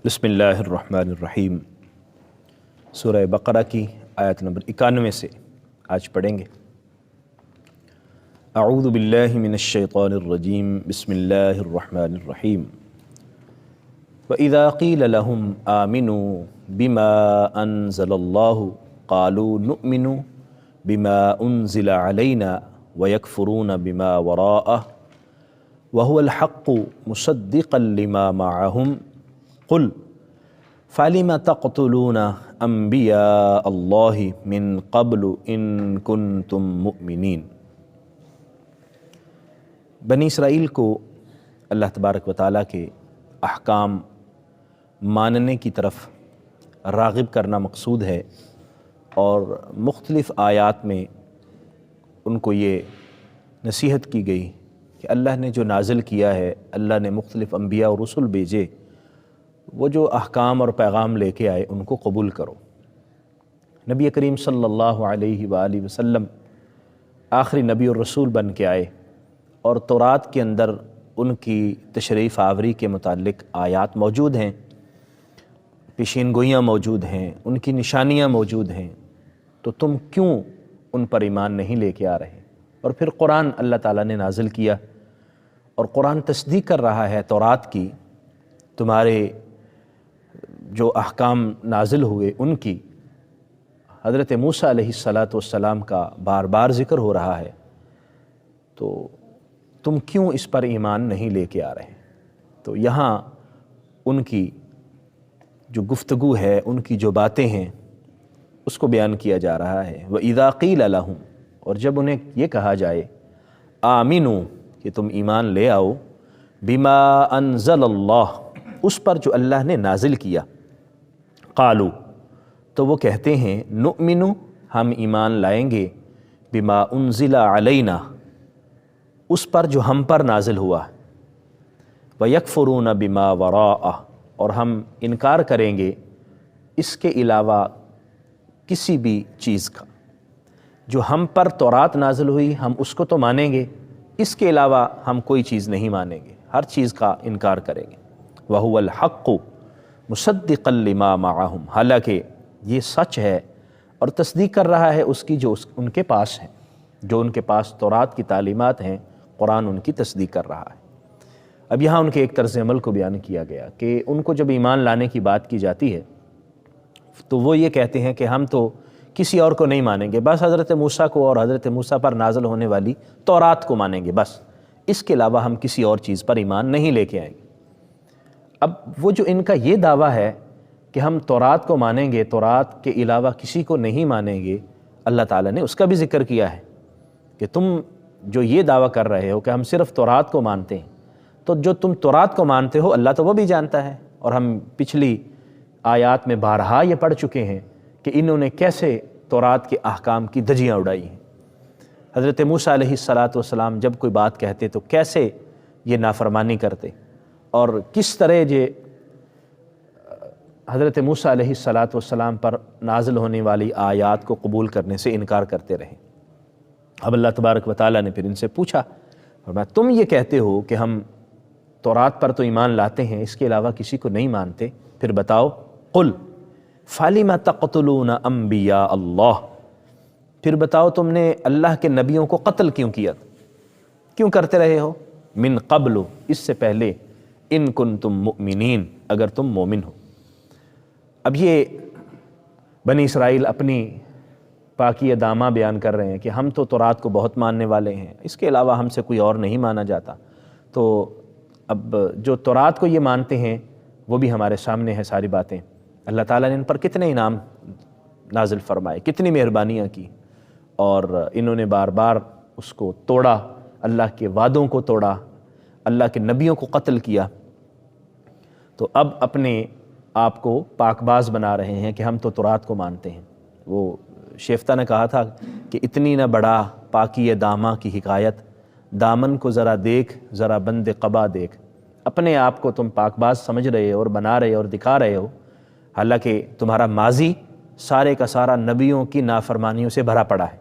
بسم اللہ الرحمن الرحیم۔ سورہ بقرہ کی آیت نمبر 91 سے آج پڑھیں گے۔ اعوذ باللہ من الشیطان الرجیم، بسم اللہ الرحمن الرحیم۔ وَإِذَا قِيلَ لَهُمْ آمِنُوا بِمَا أَنزَلَ اللَّهُ قَالُوا نُؤْمِنُ بِمَا أُنزِلَ عَلَيْنَا وَيَكْفُرُونَ بِمَا وَرَاءَهُ وَهُوَ الْحَقُّ مُصَدِّقًا لِمَا مَعَهُمْ قُلْ فَلِمَ تَقْتُلُونَ أَنْبِيَاءَ اللَّهِ مِنْ قَبْلُ إِن كُنْتُم مُؤْمِنِينَ۔ بنی اسرائیل کو اللہ تبارک و تعالیٰ کے احکام ماننے کی طرف راغب کرنا مقصود ہے، اور مختلف آیات میں ان کو یہ نصیحت کی گئی کہ اللہ نے جو نازل کیا ہے، اللہ نے مختلف انبیاء اور رسل بھیجے، وہ جو احکام اور پیغام لے کے آئے ان کو قبول کرو۔ نبی کریم صلی اللہ علیہ وآلہ وسلم آخری نبی اور رسول بن کے آئے، اور تورات کے اندر ان کی تشریف آوری کے متعلق آیات موجود ہیں، پیشین گوئیاں موجود ہیں، ان کی نشانیاں موجود ہیں، تو تم کیوں ان پر ایمان نہیں لے کے آ رہے؟ اور پھر قرآن اللہ تعالیٰ نے نازل کیا، اور قرآن تصدیق کر رہا ہے تورات کی، تمہارے جو احکام نازل ہوئے ان کی حضرت موسیٰ علیہ السلام کا بار بار ذکر ہو رہا ہے، تو تم کیوں اس پر ایمان نہیں لے کے آ رہے؟ تو یہاں ان کی جو گفتگو ہے، ان کی جو باتیں ہیں، اس کو بیان کیا جا رہا ہے۔ وَإِذَا قِيلَ لَهُمْ، اور جب انہیں یہ کہا جائے آمنو، کہ تم ایمان لے آؤ، بما انزل اللہ، اس پر جو اللہ نے نازل کیا، قالو، تو وہ کہتے ہیں نؤمنو، ہم ایمان لائیں گے، بما انزل علینا، اس پر جو ہم پر نازل ہوا، ویکفرون بما وراءہ، اور ہم انکار کریں گے اس کے علاوہ کسی بھی چیز کا۔ جو ہم پر تورات نازل ہوئی ہم اس کو تو مانیں گے، اس کے علاوہ ہم کوئی چیز نہیں مانیں گے، ہر چیز کا انکار کریں گے۔ وَهُوَ الْحَقُّ مُصَدِّقًا لِمَا مَعَهُمْ، حالانکہ یہ سچ ہے اور تصدیق کر رہا ہے اس کی جو ان کے پاس ہے، جو ان کے پاس تورات کی تعلیمات ہیں، قرآن ان کی تصدیق کر رہا ہے۔ اب یہاں ان کے ایک طرز عمل کو بیان کیا گیا کہ ان کو جب ایمان لانے کی بات کی جاتی ہے تو وہ یہ کہتے ہیں کہ ہم تو کسی اور کو نہیں مانیں گے، بس حضرت موسیٰ کو اور حضرت موسیٰ پر نازل ہونے والی تورات کو مانیں گے، بس اس کے علاوہ ہم کسی اور چیز پر ایمان نہیں لے کے آئیں گے۔ اب وہ جو ان کا یہ دعویٰ ہے کہ ہم تورات کو مانیں گے، تورات کے علاوہ کسی کو نہیں مانیں گے، اللہ تعالیٰ نے اس کا بھی ذکر کیا ہے کہ تم جو یہ دعویٰ کر رہے ہو کہ ہم صرف تورات کو مانتے ہیں، تو جو تم تورات کو مانتے ہو اللہ تو وہ بھی جانتا ہے، اور ہم پچھلی آیات میں بارہا یہ پڑھ چکے ہیں کہ انہوں نے کیسے تورات کے احکام کی دھجیاں اڑائی ہیں۔ حضرت موسیٰ علیہ السلام جب کوئی بات کہتے تو کیسے یہ نافرمانی کرتے، اور کس طرح حضرت موسیٰ علیہ السلام پر نازل ہونے والی آیات کو قبول کرنے سے انکار کرتے رہے۔ اب اللہ تبارک و تعالیٰ نے پھر ان سے پوچھا، فرمایا تم یہ کہتے ہو کہ ہم تورات پر تو ایمان لاتے ہیں، اس کے علاوہ کسی کو نہیں مانتے، پھر بتاؤ، قل فَلِمَ تَقْتُلُونَ أَنْبِيَاءَ اللَّهِ، پھر بتاؤ تم نے اللہ کے نبیوں کو قتل کیوں کیا، کیوں کرتے رہے ہو، من قبل، اس سے پہلے، ان کنتم مؤمنین، اگر تم مومن ہو۔ اب یہ بنی اسرائیل اپنی پاکی دامہ بیان کر رہے ہیں کہ ہم تو تورات کو بہت ماننے والے ہیں، اس کے علاوہ ہم سے کوئی اور نہیں مانا جاتا، تو اب جو تورات کو یہ مانتے ہیں وہ بھی ہمارے سامنے ہے ساری باتیں۔ اللہ تعالیٰ نے ان پر کتنے انعام نازل فرمائے، کتنی مہربانیاں کی، اور انہوں نے بار بار اس کو توڑا، اللہ کے وعدوں کو توڑا، اللہ کے نبیوں کو قتل کیا، تو اب اپنے آپ کو پاک باز بنا رہے ہیں کہ ہم تو تورات کو مانتے ہیں۔ وہ شیفتہ نے کہا تھا کہ اتنی نہ بڑا پاکی دامہ کی حکایت، دامن کو ذرا دیکھ، ذرا بند قبا دیکھ، اپنے آپ کو تم پاک باز سمجھ رہے ہو اور بنا رہے ہو اور دکھا رہے ہو، حالانکہ تمہارا ماضی سارے کا سارا نبیوں کی نافرمانیوں سے بھرا پڑا ہے،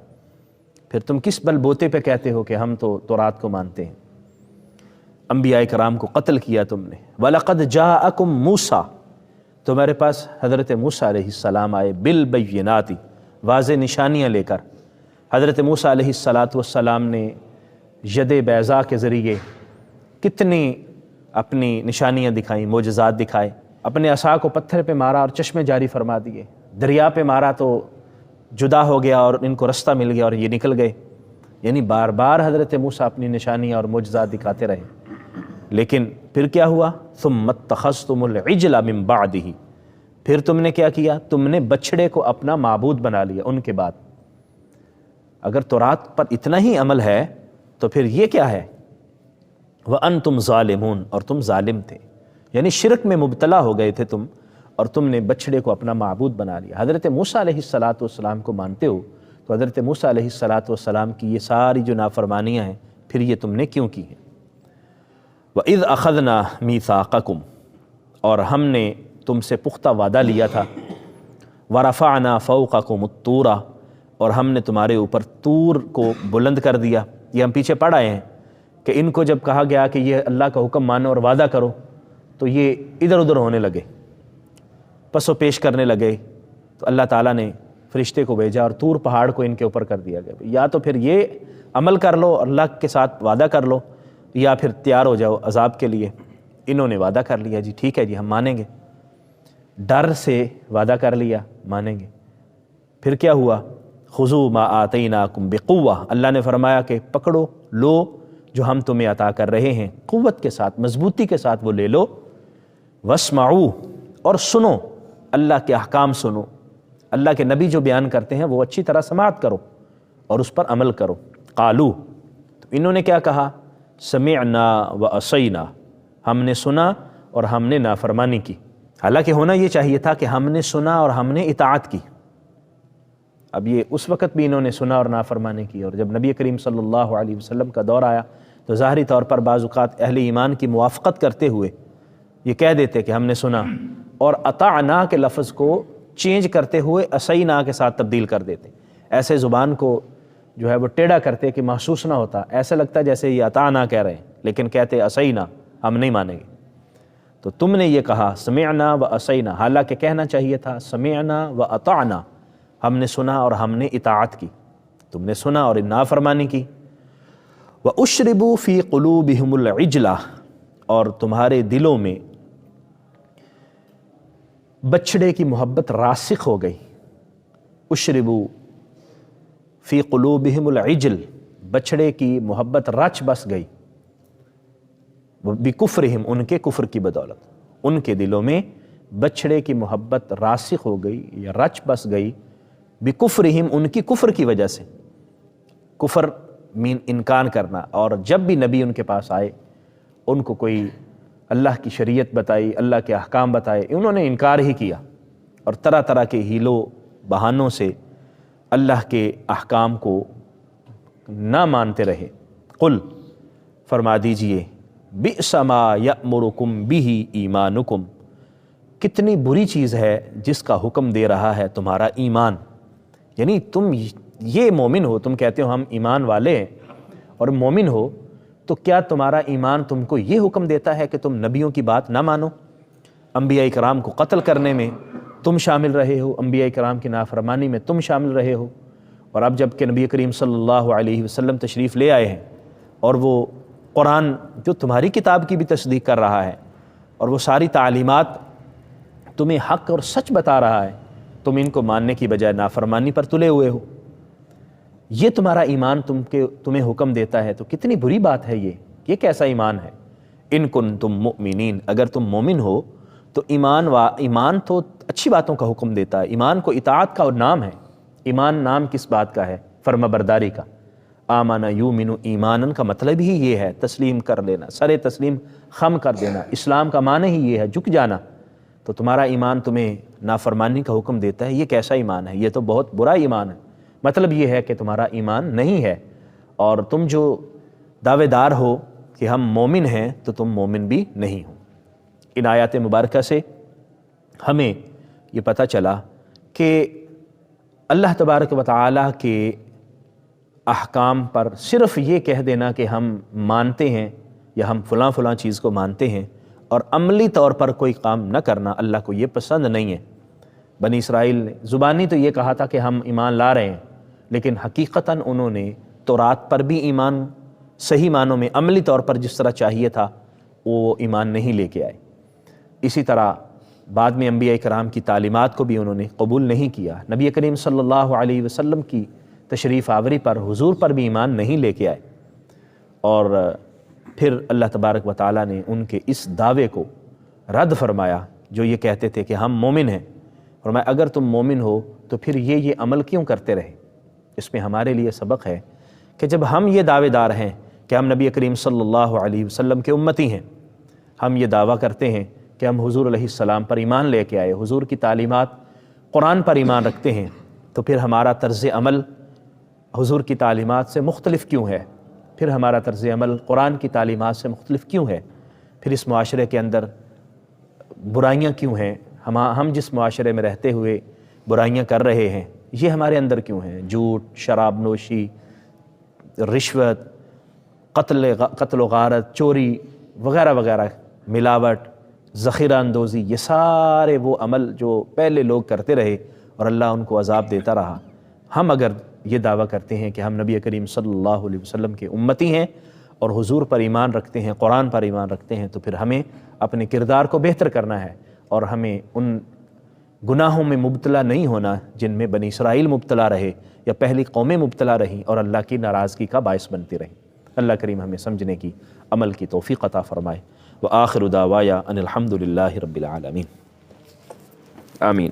پھر تم کس بل بوتے پہ کہتے ہو کہ ہم تو تورات کو مانتے ہیں؟ انبیاء کرام کو قتل کیا تم نے۔ وَلَقَدْ جَاءَكُمْ مُوسَىٰ، تمہارے پاس حضرت موسیٰ علیہ السلام آئے بالبینات، واضح نشانیاں لے کر۔ حضرت موسیٰ علیہ السلام نے ید بیضاء کے ذریعے کتنی اپنی نشانیاں دکھائیں، معجزات دکھائے۔ اپنے عصا کو پتھر پہ مارا اور چشمے جاری فرما دیے، دریا پہ مارا تو جدا ہو گیا اور ان کو رستہ مل گیا اور یہ نکل گئے۔ یعنی بار بار حضرت موسیٰ اپنی نشانیاں اور معجزات دکھاتے رہے، لیکن پھر کیا ہوا؟ ثم اتخذتم العجل من بعدہ، پھر تم نے کیا کیا؟ تم نے بچھڑے کو اپنا معبود بنا لیا ان کے بعد۔ اگر تورات پر اتنا ہی عمل ہے تو پھر یہ کیا ہے؟ وَأَنْتُمْ ظَالِمُونَ، اور تم ظالم تھے، یعنی شرک میں مبتلا ہو گئے تھے تم، اور تم نے بچھڑے کو اپنا معبود بنا لیا۔ حضرت موسیٰ علیہ السلام کو مانتے ہو تو حضرت موسیٰ علیہ السلام کی یہ ساری جو نافرمانیاں ہیں پھر یہ تم نے کیوں کی ہیں؟ وَإِذْ أَخَذْنَا مِيثَاقَكُمْ، اور ہم نے تم سے پختہ وعدہ لیا تھا، وَرَفَعْنَا فَوْقَكُمُ الطُّورَ، اور ہم نے تمہارے اوپر طور کو بلند کر دیا۔ یہ ہم پیچھے پڑھ آئے ہیں کہ ان کو جب کہا گیا کہ یہ اللہ کا حکم مانو اور وعدہ کرو تو یہ ادھر ادھر ہونے لگے، پس و پیش کرنے لگے، تو اللہ تعالیٰ نے فرشتے کو بھیجا اور طور پہاڑ کو ان کے اوپر کر دیا گیا۔ یا تو پھر یہ عمل کر لو، اللہ کے ساتھ وعدہ کر لو، یا پھر تیار ہو جاؤ عذاب کے لیے۔ انہوں نے وعدہ کر لیا، جی ٹھیک ہے جی ہم مانیں گے، ڈر سے وعدہ کر لیا مانیں گے۔ پھر کیا ہوا؟ خذوا ما آتیناکم بقوہ، اللہ نے فرمایا کہ پکڑو لو جو ہم تمہیں عطا کر رہے ہیں، قوت کے ساتھ، مضبوطی کے ساتھ وہ لے لو۔ واسمعوا، اور سنو، اللہ کے احکام سنو، اللہ کے نبی جو بیان کرتے ہیں وہ اچھی طرح سماعت کرو اور اس پر عمل کرو۔ قالو، تو انہوں نے کیا کہا؟ سمعنا وعصینا، ہم نے سنا اور ہم نے نافرمانی کی۔ حالانکہ ہونا یہ چاہیے تھا کہ ہم نے سنا اور ہم نے اطاعت کی۔ اب یہ اس وقت بھی انہوں نے سنا اور نافرمانی کی، اور جب نبی کریم صلی اللہ علیہ وسلم کا دور آیا تو ظاہری طور پر بعض اوقات اہل ایمان کی موافقت کرتے ہوئے یہ کہہ دیتے کہ ہم نے سنا، اور اطعنا کے لفظ کو چینج کرتے ہوئے اسینا کے ساتھ تبدیل کر دیتے، ایسے زبان کو جو ہے وہ ٹیڑھا کرتے کہ محسوس نہ ہوتا، ایسا لگتا جیسے یہ اطعنا کہہ رہے ہیں لیکن کہتے اسینا، ہم نہیں مانیں گے۔ تو تم نے یہ کہا سمعنا و اسینا، حالانکہ کہنا چاہیے تھا سمعنا و اطعنا، ہم نے سنا اور ہم نے اطاعت کی، تم نے سنا اور نافرمانی کی۔ وَأُشْرِبُوا فِي قُلُوبِهِمُ الْعِجْلَةَ، اور تمہارے دلوں میں بچھڑے کی محبت راسخ ہو گئی۔ اشربوا فی قلوبہم العجل، بچھڑے کی محبت رچ بس گئی، بکفرہم، ان کے کفر کی بدولت، ان کے دلوں میں بچھڑے کی محبت راسخ ہو گئی یا رچ بس گئی، بکفرہم، ان کی کفر کی وجہ سے۔ کفر مین انکار کرنا، اور جب بھی نبی ان کے پاس آئے ان کو کوئی اللہ کی شریعت بتائی، اللہ کے احکام بتائے، انہوں نے انکار ہی کیا اور طرح طرح کے ہیلوں بہانوں سے اللہ کے احکام کو نہ مانتے رہے۔ قل، فرما دیجئے، بئس ما یأمرکم بہ ایمانکم، کتنی بری چیز ہے جس کا حکم دے رہا ہے تمہارا ایمان۔ یعنی تم یہ مومن ہو، تم کہتے ہو ہم ایمان والے ہیں اور مومن ہو، تو کیا تمہارا ایمان تم کو یہ حکم دیتا ہے کہ تم نبیوں کی بات نہ مانو؟ انبیاء کرام کو قتل کرنے میں تم شامل رہے ہو، انبیاء کرام کی نافرمانی میں تم شامل رہے ہو، اور اب جب کہ نبی کریم صلی اللہ علیہ وسلم تشریف لے آئے ہیں اور وہ قرآن جو تمہاری کتاب کی بھی تصدیق کر رہا ہے اور وہ ساری تعلیمات تمہیں حق اور سچ بتا رہا ہے، تم ان کو ماننے کی بجائے نافرمانی پر تلے ہوئے ہو، یہ تمہارا ایمان تمہیں حکم دیتا ہے، تو کتنی بری بات ہے یہ کیسا ایمان ہے؟ ان کنتم مؤمنین، اگر تم مومن ہو تو ایمان تو اچھی باتوں کا حکم دیتا ہے، ایمان کو اطاعت کا نام ہے۔ ایمان نام کس بات کا ہے؟ فرما برداری کا۔ آمن یؤمن ایمانن کا مطلب ہی یہ ہے، تسلیم کر لینا، سر تسلیم خم کر دینا، اسلام کا معنی ہی یہ ہے، جھک جانا۔ تو تمہارا ایمان تمہیں نافرمانی کا حکم دیتا ہے، یہ کیسا ایمان ہے؟ یہ تو بہت برا ایمان ہے۔ مطلب یہ ہے کہ تمہارا ایمان نہیں ہے، اور تم جو دعوے دار ہو کہ ہم مومن ہیں تو تم مومن بھی نہیں ہو۔ ان آیات مبارکہ سے ہمیں یہ پتہ چلا کہ اللہ تبارک و تعالیٰ کے احکام پر صرف یہ کہہ دینا کہ ہم مانتے ہیں یا ہم فلاں فلاں چیز کو مانتے ہیں، اور عملی طور پر کوئی کام نہ کرنا اللہ کو یہ پسند نہیں ہے۔ بنی اسرائیل نے زبانی تو یہ کہا تھا کہ ہم ایمان لا رہے ہیں، لیکن حقیقتاً انہوں نے تورات پر بھی ایمان صحیح معنوں میں عملی طور پر جس طرح چاہیے تھا وہ ایمان نہیں لے کے آئے۔ اسی طرح بعد میں انبیاء کرام کی تعلیمات کو بھی انہوں نے قبول نہیں کیا۔ نبی کریم صلی اللہ علیہ وسلم کی تشریف آوری پر حضور پر بھی ایمان نہیں لے کے آئے، اور پھر اللہ تبارک و تعالیٰ نے ان کے اس دعوے کو رد فرمایا جو یہ کہتے تھے کہ ہم مومن ہیں۔ فرمایا اگر تم مومن ہو تو پھر یہ عمل کیوں کرتے رہے؟ اس میں ہمارے لیے سبق ہے کہ جب ہم یہ دعوے دار ہیں کہ ہم نبی کریم صلی اللہ علیہ وسلم کے امتی ہیں، ہم یہ دعویٰ کرتے ہیں کہ ہم حضور علیہ السلام پر ایمان لے کے آئے، حضور کی تعلیمات قرآن پر ایمان رکھتے ہیں، تو پھر ہمارا طرز عمل حضور کی تعلیمات سے مختلف کیوں ہے؟ پھر ہمارا طرز عمل قرآن کی تعلیمات سے مختلف کیوں ہے؟ پھر اس معاشرے کے اندر برائیاں کیوں ہیں؟ ہم جس معاشرے میں رہتے ہوئے برائیاں کر رہے ہیں یہ ہمارے اندر کیوں ہیں؟ جھوٹ، شراب نوشی، رشوت، قتل و غارت، چوری وغیرہ وغیرہ، ملاوٹ، ذخیرہ اندوزی، یہ سارے وہ عمل جو پہلے لوگ کرتے رہے اور اللہ ان کو عذاب دیتا رہا۔ ہم اگر یہ دعویٰ کرتے ہیں کہ ہم نبی کریم صلی اللہ علیہ وسلم کے امتی ہیں اور حضور پر ایمان رکھتے ہیں، قرآن پر ایمان رکھتے ہیں، تو پھر ہمیں اپنے کردار کو بہتر کرنا ہے اور ہمیں ان گناہوں میں مبتلا نہیں ہونا جن میں بنی اسرائیل مبتلا رہے یا پہلی قومیں مبتلا رہیں اور اللہ کی ناراضگی کا باعث بنتی رہیں۔ اللہ کریم ہمیں سمجھنے کی، عمل کی توفیق عطا فرمائے۔ وآخر دعوایا ان الحمد للہ رب العالمین، آمین۔